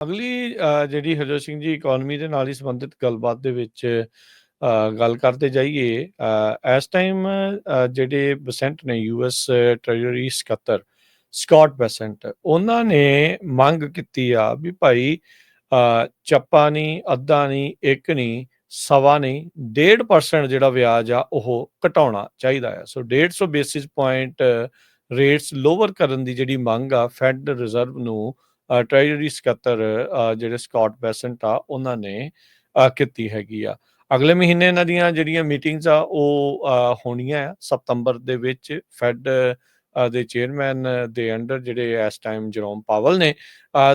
ਅਗਲੀ ਜਿਹੜੀ ਹਰਜੋਤ ਸਿੰਘ ਜੀ ਇਕੋਨਮੀ ਦੇ ਨਾਲ ਹੀ ਸੰਬੰਧਿਤ ਗੱਲਬਾਤ ਦੇ ਵਿੱਚ ਗੱਲ ਕਰਦੇ ਜਾਈਏ। ਇਸ ਟਾਈਮ ਜਿਹੜੇ ਬੈਸੈਂਟ ਨੇ ਯੂਐਸ ਟ੍ਰੈਜਰੀ ਸਕੱਤਰ ਸਕਾਟ ਬੈਸੈਂਟ, ਉਹਨਾਂ ਨੇ ਮੰਗ ਕੀਤੀ ਆ ਵੀ ਭਾਈ ਚੱਪਾ ਨਹੀਂ, ਅੱਧਾ ਨਹੀਂ, ਇੱਕ ਨਹੀਂ, ਸਵਾ ਨਹੀਂ, 1.5% ਜਿਹੜਾ ਵਿਆਜ ਆ ਉਹ ਘਟਾਉਣਾ ਚਾਹੀਦਾ ਆ। ਸੋ 150 ਬੇਸਿਸ ਪੁਆਇੰਟ ਰੇਟਸ ਲੋਵਰ ਕਰਨ ਦੀ ਜਿਹੜੀ ਮੰਗ ਆ ਫੈਡ ਰਿਜ਼ਰਵ ਨੂੰ ਟ੍ਰੈਜਰੀ ਸਕੱਤਰ ਜਿਹੜੇ ਸਕਾਟ ਬੈਸੈਂਟ ਆ ਉਹਨਾਂ ਨੇ ਕੀਤੀ ਹੈਗੀ ਆ। ਅਗਲੇ ਮਹੀਨੇ ਇਹਨਾਂ ਦੀਆਂ ਜਿਹੜੀਆਂ ਮੀਟਿੰਗਸ ਆ ਉਹ ਹੋਣੀਆਂ ਆ ਸਤੰਬਰ ਦੇ ਵਿੱਚ। ਫੈਡ ਦੇ ਚੇਅਰਮੈਨ ਦੇ ਅੰਡਰ ਜਿਹੜੇ ਇਸ ਟਾਈਮ ਜਰੋਮ ਪਾਵਲ ਨੇ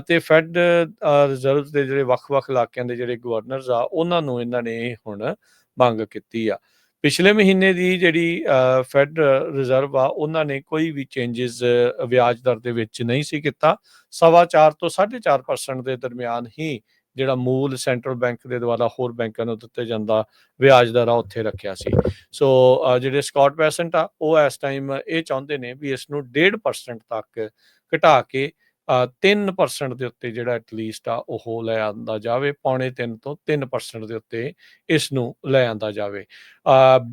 ਤੇ ਫੈਡ ਰਿਜ਼ਰਵ ਦੇ ਜਿਹੜੇ ਵੱਖ-ਵੱਖ ਇਲਾਕਿਆਂ ਦੇ ਜਿਹੜੇ ਗਵਰਨਰਸ ਆ ਉਹਨਾਂ ਨੂੰ ਇਹਨਾਂ ਨੇ ਹੁਣ ਮੰਗ ਕੀਤੀ ਆ। ਪਿਛਲੇ ਮਹੀਨੇ ਦੀ ਜਿਹੜੀ ਫੈਡ ਰਿਜ਼ਰਵ ਆ ਉਹਨਾਂ ਨੇ ਕੋਈ ਵੀ ਚੇਂਜਸ ਵਿਆਜ ਦਰ ਦੇ ਵਿੱਚ ਨਹੀਂ ਸੀ ਕੀਤਾ। 4.25 ਤੋਂ 4.5% ਦੇ ਦਰਮਿਆਨ ਹੀ ਜਿਹੜਾ ਮੂਲ ਸੈਂਟਰਲ ਬੈਂਕ ਦੇ ਦੁਆਰਾ ਹੋਰ ਬੈਂਕਾਂ ਨੂੰ ਦਿੱਤੇ ਜਾਂਦਾ ਵਿਆਜ ਦਰ ਆ ਉੱਥੇ ਰੱਖਿਆ ਸੀ। ਸੋ ਜਿਹੜੇ ਸਕਾਟ ਬੈਸੈਂਟ ਆ ਉਹ ਇਸ ਟਾਈਮ ਇਹ ਚਾਹੁੰਦੇ ਨੇ ਵੀ ਇਸ ਨੂੰ 1.5% ਤੱਕ ਘਟਾ ਕੇ 3% ਦੇ ਉੱਤੇ ਜਿਹੜਾ ਐਟਲੀਸਟ ਆ ਉਹ ਲੈ ਆਂਦਾ ਜਾਵੇ। 2.25 ਤੋਂ 3% ਦੇ ਉੱਤੇ ਇਸ ਨੂੰ ਲੈ ਆਂਦਾ ਜਾਵੇ।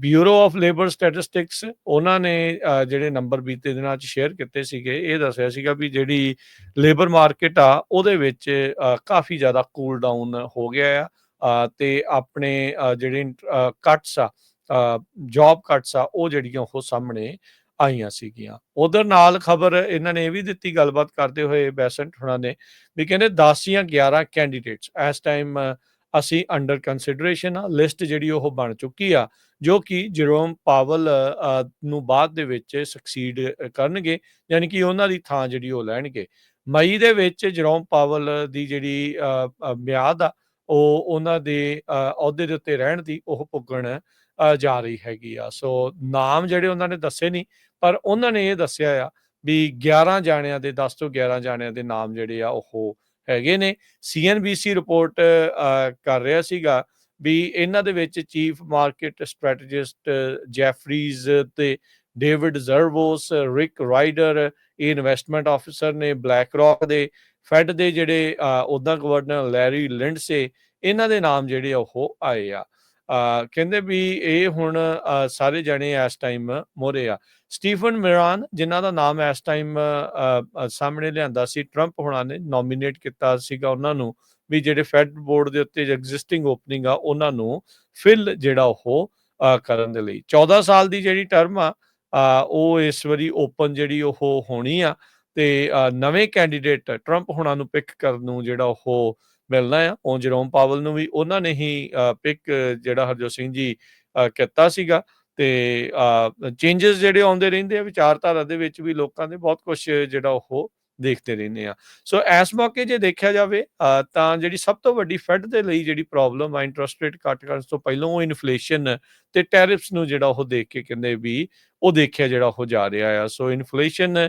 ਬਿਊਰੋ ਆਫ ਲੇਬਰ ਸਟੈਟਿਸਟਿਕਸ ਉਹਨਾਂ ਨੇ ਜਿਹੜੇ ਨੰਬਰ ਬੀਤੇ ਦਿਨਾਂ 'ਚ ਸ਼ੇਅਰ ਕੀਤੇ ਸੀਗੇ, ਇਹ ਦੱਸਿਆ ਸੀਗਾ ਵੀ ਜਿਹੜੀ ਲੇਬਰ ਮਾਰਕੀਟ ਆ ਉਹਦੇ ਵਿੱਚ ਕਾਫੀ ਜ਼ਿਆਦਾ ਕੂਲ ਡਾਊਨ ਹੋ ਗਿਆ ਆ ਤੇ ਆਪਣੇ ਜਿਹੜੇ ਕੱਟਸ ਆ, ਜੌਬ ਕੱਟਸ ਆ, ਉਹ ਜਿਹੜੀਆਂ ਉਹ ਸਾਹਮਣੇ ਆਈਆਂ ਸੀਗੀਆਂ। ਉਧਰ ਨਾਲ ਖਬਰ ਇਹਨਾਂ ਨੇ ਇਹ ਵੀ ਦਿੱਤੀ ਗੱਲਬਾਤ ਕਰਦੇ ਹੋਏ ਬੈਸੈਂਟ ਹੁਣਾਂ ਨੇ ਵੀ ਕਹਿੰਦੇ 10 ਜਾਂ 11 ਕੈਂਡੀਡੇਟਸ ਇਸ ਟਾਈਮ ਅਸੀਂ ਅੰਡਰ ਕੰਸੀਡਰੇਸ਼ਨ ਆ। ਲਿਸਟ ਜਿਹੜੀ ਉਹ ਬਣ ਚੁੱਕੀ ਆ ਜੋ ਕਿ ਜਰੋਮ ਪਾਵਲ ਨੂੰ ਬਾਅਦ ਦੇ ਵਿੱਚ ਸਕਸੀਡ ਕਰਨਗੇ, ਯਾਨੀ ਕਿ ਉਹਨਾਂ ਦੀ ਥਾਂ ਜਿਹੜੀ ਉਹ ਲੈਣਗੇ। ਮਈ ਦੇ ਵਿੱਚ ਜਰੋਮ ਪਾਵਲ ਦੀ ਜਿਹੜੀ ਮਿਆਦ ਆ ਉਹ ਉਹਨਾਂ ਦੇ ਅਹੁਦੇ ਦੇ ਉੱਤੇ ਰਹਿਣ ਦੀ ਉਹ ਪੁੱਗਣ ਜਾ ਰਹੀ ਹੈਗੀ ਆ। ਸੋ ਨਾਮ ਜਿਹੜੇ ਉਹਨਾਂ ਨੇ ਦੱਸੇ ਨਹੀਂ, ਪਰ ਉਹਨਾਂ ਨੇ ਇਹ ਦੱਸਿਆ ਆ ਵੀ 11 ਜਾਣਿਆਂ ਦੇ 10 ਤੋਂ 11 ਜਾਣਿਆਂ ਦੇ ਨਾਮ ਜਿਹੜੇ ਆ ਉਹ ਹੈਗੇ ਨੇ। CNBC ਰਿਪੋਰਟ ਕਰ ਰਿਹਾ ਸੀਗਾ ਵੀ ਇਹਨਾਂ ਦੇ ਵਿੱਚ ਚੀਫ ਮਾਰਕੀਟ ਸਟ੍ਰੈਟਜਿਸਟ ਜੈਫਰੀਜ਼ ਤੇ ਡੇਵਿਡ ਜ਼ਰਵੋਸ, ਰਿਕ ਰਾਈਡਰ ਇਨਵੈਸਟਮੈਂਟ ਆਫਿਸਰ ਨੇ ਬਲੈਕ ਰੌਕ ਦੇ। ਫੈਡ ਦੇ ਜਿਹੜੇ ਉੱਦਾਂ ਗਵਰਨਰ ਲੈਰੀ ਲਿੰਡਸੇ, ਇਹਨਾਂ ਦੇ ਨਾਮ ਜਿਹੜੇ ਉਹ ਆਏ ਆ। ਕਹਿੰਦੇ ਵੀ ਇਹ ਹੁਣ ਸਾਰੇ ਜਣੇ ਇਸ ਟਾਈਮ ਮੋਹਰੇ ਆ। ਸਟੀਫਨ ਮਿਰਾਨ, ਜਿਨ੍ਹਾਂ ਦਾ ਨਾਮ ਇਸ ਟਾਈਮ ਸਾਹਮਣੇ ਲਿਆਂਦਾ ਸੀ, ਟਰੰਪ ਹੁਣਾਂ ਨੇ ਨੋਮੀਨੇਟ ਕੀਤਾ ਸੀਗਾ ਉਹਨਾਂ ਨੂੰ ਵੀ ਜਿਹੜੇ ਫੈਡ ਬੋਰਡ ਦੇ ਉੱਤੇ ਐਗਜ਼ਿਸਟਿੰਗ ਓਪਨਿੰਗ ਆ ਉਹਨਾਂ ਨੂੰ ਫਿਲ ਜਿਹੜਾ ਉਹ ਕਰਨ ਦੇ ਲਈ 14 ਸਾਲ ਦੀ ਜਿਹੜੀ ਟਰਮ ਆ ਉਹ ਇਸ ਵਾਰੀ ਓਪਨ ਜਿਹੜੀ ਉਹ ਹੋਣੀ ਆ ਤੇ ਨਵੇਂ ਕੈਂਡੀਡੇਟ ਟਰੰਪ ਹੁਣਾਂ ਨੂੰ ਪਿਕ ਕਰਨ ਨੂੰ ਜਿਹੜਾ ਉਹ ਮਿਲਣਾ ਆ। ਉਹ ਜਰੋਮ ਪਾਵਲ ਨੂੰ ਵੀ ਉਹਨਾਂ ਨੇ ਹੀ ਪਿਕ ਜਿਹੜਾ ਹਰਜੋਤ ਸਿੰਘ ਜੀ ਕੀਤਾ ਸੀਗਾ ਤੇ ਚੇਂਜਸ ਜਿਹੜੇ ਆਉਂਦੇ ਰਹਿੰਦੇ ਆ ਵਿਚਾਰਧਾਰਾ ਦੇ ਵਿੱਚ ਵੀ, ਲੋਕਾਂ ਦੇ ਬਹੁਤ ਕੁਝ ਜਿਹੜਾ ਉਹ ਦੇਖਦੇ ਰਹਿੰਦੇ ਆ। ਸੋ ਇਸ ਮੌਕੇ ਜੇ ਦੇਖਿਆ ਜਾਵੇ ਤਾਂ ਜਿਹੜੀ ਸਭ ਤੋਂ ਵੱਡੀ ਫੈਡ ਦੇ ਲਈ ਜਿਹੜੀ ਪ੍ਰੋਬਲਮ ਆ ਇੰਟਰਸਟ ਰੇਟ ਘੱਟ ਕਰਨ ਤੋਂ ਪਹਿਲਾਂ ਉਹ ਇਨਫਲੇਸ਼ਨ ਤੇ ਟੈਰਿਫਸ ਨੂੰ ਜਿਹੜਾ ਉਹ ਦੇਖ ਕੇ ਕਹਿੰਦੇ ਵੀ ਉਹ ਦੇਖਿਆ ਜਿਹੜਾ ਉਹ ਜਾ ਰਿਹਾ ਆ। ਸੋ ਇਨਫਲੇਸ਼ਨ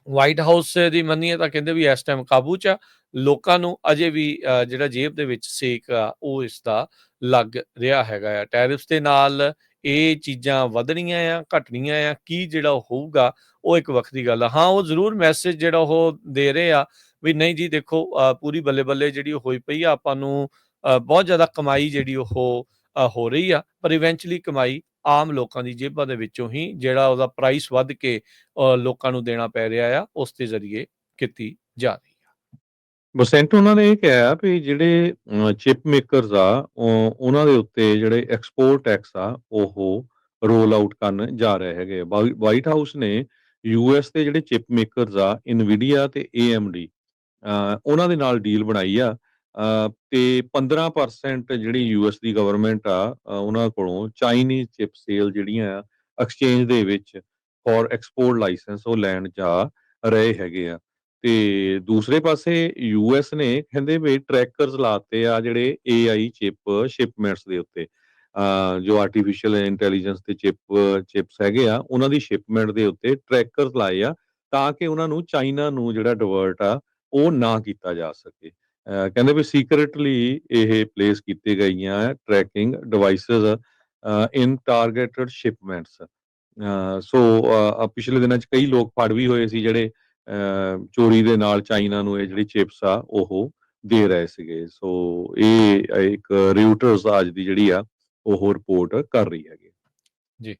ਵਾਈਟ ਹਾਊਸ ਦੀ ਮੰਨੀਏ ਤਾਂ ਕਹਿੰਦੇ ਵੀ ਇਸ ਟਾਈਮ ਕਾਬੂ 'ਚ ਆ। ਲੋਕਾਂ ਨੂੰ ਅਜੇ ਵੀ ਜਿਹੜਾ ਜੇਬ ਦੇ ਵਿੱਚ ਸੇਕ ਆ ਉਹ ਇਸ ਦਾ ਲੱਗ ਰਿਹਾ ਹੈਗਾ ਆ। ਟੈਰਿਫਸ ਦੇ ਨਾਲ ਇਹ ਚੀਜ਼ਾਂ ਵਧਣੀਆਂ ਆ, ਘਟਣੀਆਂ ਆ, ਕੀ ਜਿਹੜਾ ਹੋਊਗਾ ਉਹ ਇੱਕ ਵੱਖਰੀ ਗੱਲ ਆ। ਹਾਂ, ਉਹ ਜ਼ਰੂਰ ਮੈਸੇਜ ਜਿਹੜਾ ਉਹ ਦੇ ਰਹੇ ਆ ਵੀ ਨਹੀਂ ਜੀ ਦੇਖੋ ਪੂਰੀ ਬੱਲੇ ਬੱਲੇ ਜਿਹੜੀ ਹੋਈ ਪਈ ਆ, ਆਪਾਂ ਨੂੰ ਬਹੁਤ ਜ਼ਿਆਦਾ ਕਮਾਈ ਜਿਹੜੀ ਉਹ ਹੋ ਰਹੀ ਆ, ਪਰ ਇਵੈਂਚੁਅਲੀ ਕਮਾਈ ਆਮ ਲੋਕਾਂ ਦੀ ਜੇਬਾਂ ਦੇ ਵਿੱਚੋਂ ਹੀ ਜਿਹੜਾ ਉਹਦਾ ਪ੍ਰਾਈਸ ਵੱਧ ਕੇ ਲੋਕਾਂ ਨੂੰ ਦੇਣਾ ਪੈ ਰਿਹਾ ਆ ਉਸ ਦੇ ਜ਼ਰੀਏ ਕੀਤੀ ਜਾ ਰਹੀ ਆ। ਬਸੈਂਟ ਉਹਨਾਂ ਨੇ ਇਹ ਕਿਹਾ ਵੀ ਜਿਹੜੇ ਚਿਪ ਮੇਕਰਸ ਆ ਉਹਨਾਂ ਦੇ ਉੱਤੇ ਜਿਹੜੇ ਐਕਸਪੋਰਟ ਟੈਕਸ ਆ ਉਹ ਰੋਲ ਆਊਟ ਕਰਨ ਜਾ ਰਹੇ ਹੈਗੇ। ਵਾਈਟ ਹਾਊਸ ਨੇ US ਦੇ ਜਿਹੜੇ ਚਿਪ ਮੇਕਰਸ ਆ ਇਨਵੀਡੀਆ ਤੇ AMD ਉਹਨਾਂ ਦੇ ਨਾਲ ਡੀਲ ਬਣਾਈ ਆ ਤੇ 15% ਜਿਹੜੀ US ਦੀ ਗਵਰਨਮੈਂਟ ਆ ਉਹਨਾਂ ਕੋਲੋਂ ਚਾਈਨੀਜ਼ ਚਿਪ ਸੇਲ ਜਿਹੜੀਆਂ ਆ ਐਕਸਚੇਂਜ ਦੇ ਵਿੱਚ ਫॉर ਐਕਸਪੋਰਟ ਲਾਇਸੈਂਸ ਉਹ ਲੈਣ ਜਾ ਰਹੇ ਹੈਗੇ ਆ। ਤੇ ਦੂਸਰੇ ਪਾਸੇ US ਨੇ ਕਹਿੰਦੇ ਵੀ ਟਰੈਕਰਸ ਲਾਤੇ ਆ ਜਿਹੜੇ AI ਸ਼ਿਪਮੈਂਟਸ ਦੇ ਉੱਤੇ ਜੋ ਆਰਟੀਫਿਸ਼ੀਅਲ ਇੰਟੈਲੀਜੈਂਸ ਤੇ ਚਿਪਸ ਹੈਗੇ ਆ ਉਹਨਾਂ ਦੀ ਸ਼ਿਪਮੈਂਟ ਦੇ ਉੱਤੇ ਟਰੈਕਰਸ ਲਾਏ ਆ ਤਾਂ ਕਿ ਉਹਨਾਂ ਨੂੰ ਚਾਈਨਾ ਨੂੰ ਜਿਹੜਾ ਡਿਵਰਟ ਆ ਉਹ ਨਾ ਕੀਤਾ ਜਾ ਸਕੇ। ਕਹਿੰਦੇ ਵੀ ਸੀਕ੍ਰੀਟਲੀ ਇਹ ਪਲੇਸ ਕੀਤੇ ਗਈਆਂ ਟਰੈਕਿੰਗ ਡਿਵਾਈਸਸ ਇਨ ਟਾਰਗੇਟਡ ਸ਼ਿਪਮੈਂਟਸ। ਸੋ ਪਿਛਲੇ ਦਿਨਾਂ 'ਚ ਕਈ ਲੋਕ ਫੜ ਵੀ ਹੋਏ ਸੀ ਜਿਹੜੇ ਚੋਰੀ ਦੇ ਨਾਲ ਚਾਈਨਾ ਨੂੰ ਇਹ ਜਿਹੜੀ ਚਿਪਸ ਆ ਉਹ ਦੇ ਰਹੇ ਸੀਗੇ। ਸੋ ਇਹ ਇੱਕ ਰਿਊਟਰਸ ਅੱਜ ਦੀ ਜਿਹੜੀ ਆ ਉਹ ਰਿਪੋਰਟ ਕਰ ਰਹੀ ਹੈਗੀ। ਜੀ।